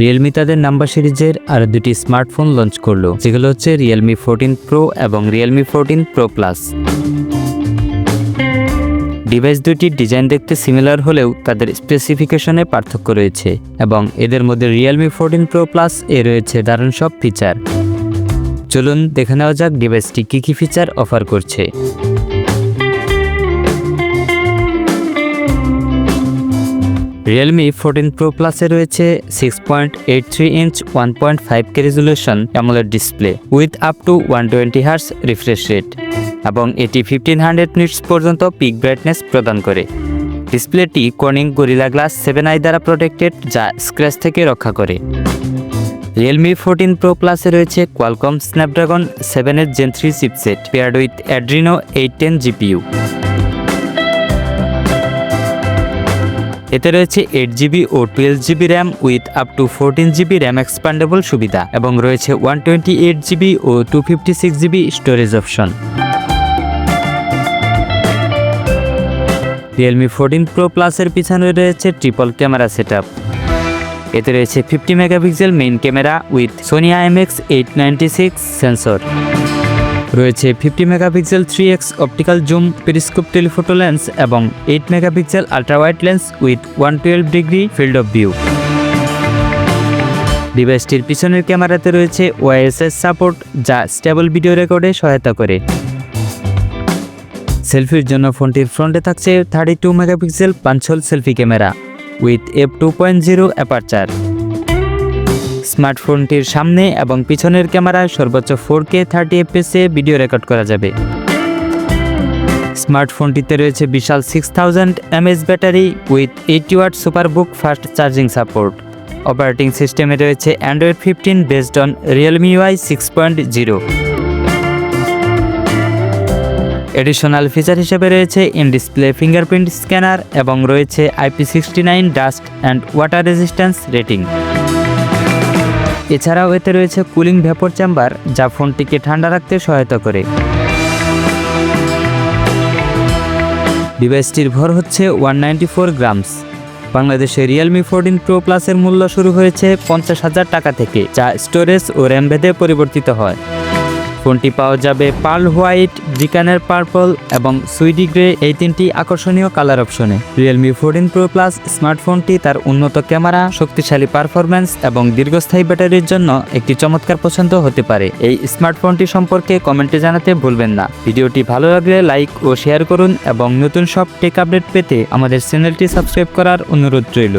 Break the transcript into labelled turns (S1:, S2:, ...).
S1: Realme তাদের number সিরিজের আরো দুটি স্মার্টফোন লঞ্চ করলো, যেগুলো হচ্ছে Realme 14 Pro এবং Realme 14 Pro Plus। ডিভাইস দুটির ডিজাইন দেখতে সিমিলার হলেও তাদের স্পেসিফিকেশনে পার্থক্য রয়েছে এবং এদের মধ্যে Realme 14 Pro Plus এ রয়েছে দারুণ সব ফিচার। চলুন দেখে নেওয়া যাক ডিভাইসটি কী ফিচার অফার করছে। Realme 14 Pro Plus এ রয়েছে 6.83 inch 1.5K resolution AMOLED display with up two 120 hertz refresh rate এবং এটি 1500 নিটস পর্যন্ত পিক ব্রাইটনেস প্রদান করে। ডিসপ্লেটি কর্নিং গরিলা গ্লাস 7i দ্বারা প্রোটেক্টেড, যা স্ক্র্যাচ থেকে রক্ষা করে। Realme 14 Pro Plus এ রয়েছে Qualcomm Snapdragon 7 এর Gen 3 chipset paired with Adreno 810 GPU। এতে রয়েছে 8GB ও 12GB RAM with up to 14GB RAM expandable সুবিধা এবং রয়েছে 128GB ও 256GB storage option. Realme 14 Pro Plus এর পিছনে রয়েছে ট্রিপল ক্যামেরা সেটআপ। এতে রয়েছে 50 megapixel main camera with Sony IMX896 sensor, রয়েছে 50 megapixel 3x optical zoom periscope telephoto lens এবং 8 megapixel ultra wide lens with 112 degree field of view. ডিভাইসটির পিছনের ক্যামেরাতে রয়েছে ওআইএস সাপোর্ট, যা স্টেবল ভিডিও রেকর্ডে সহায়তা করে। সেলফির জন্য ফোনটির ফ্রন্টে থাকছে 32 megapixel punch hole selfie camera with f2.0 aperture. স্মার্টফোনটির সামনে এবং পিছনের ক্যামেরায় সর্বোচ্চ 4K 30fps এ ভিডিও রেকর্ড করা যাবে। স্মার্টফোনটিতে রয়েছে বিশাল 6000 mAh battery with 80 watt SuperVOOC fast charging support. Operating সিস্টেমে রয়েছে Android 15 based on Realme UI 6.0। Additional feature হিসেবে রয়েছে ইন ডিসপ্লে ফিঙ্গারপ্রিন্ট স্ক্যানার এবং রয়েছে IP69 dust and water resistance rating. এছাড়াও এতে রয়েছে কুলিং ভেপর চেম্বার, যা ফোনটিকে ঠান্ডা রাখতে সহায়তা করে। ডিভাইসটির ভর হচ্ছে 194 গ্রামস। বাংলাদেশে Realme 14 Pro Plus এর মূল্য শুরু হয়েছে 50,000 টাকা থেকে, যা স্টোরেজ ও র্যাম ভেদে পরিবর্তিত হয়। ফোনটি পাওয়া যাবে পার্ল হোয়াইট, ব্রিকানের পার্পল এবং সুইডি গ্রে, এই তিনটি আকর্ষণীয় কালার অপশনে। Realme 14 Pro Plus স্মার্টফোনটি তার উন্নত ক্যামেরা, শক্তিশালী পারফরম্যান্স এবং দীর্ঘস্থায়ী ব্যাটারির জন্য একটি চমৎকার পছন্দ হতে পারে। এই স্মার্টফোনটি সম্পর্কে কমেন্টে জানাতে ভুলবেন না। ভিডিওটি ভালো লাগলে লাইক ও শেয়ার করুন এবং নতুন সব টেক আপডেট পেতে আমাদের চ্যানেলটি সাবস্ক্রাইব করার অনুরোধ রইল।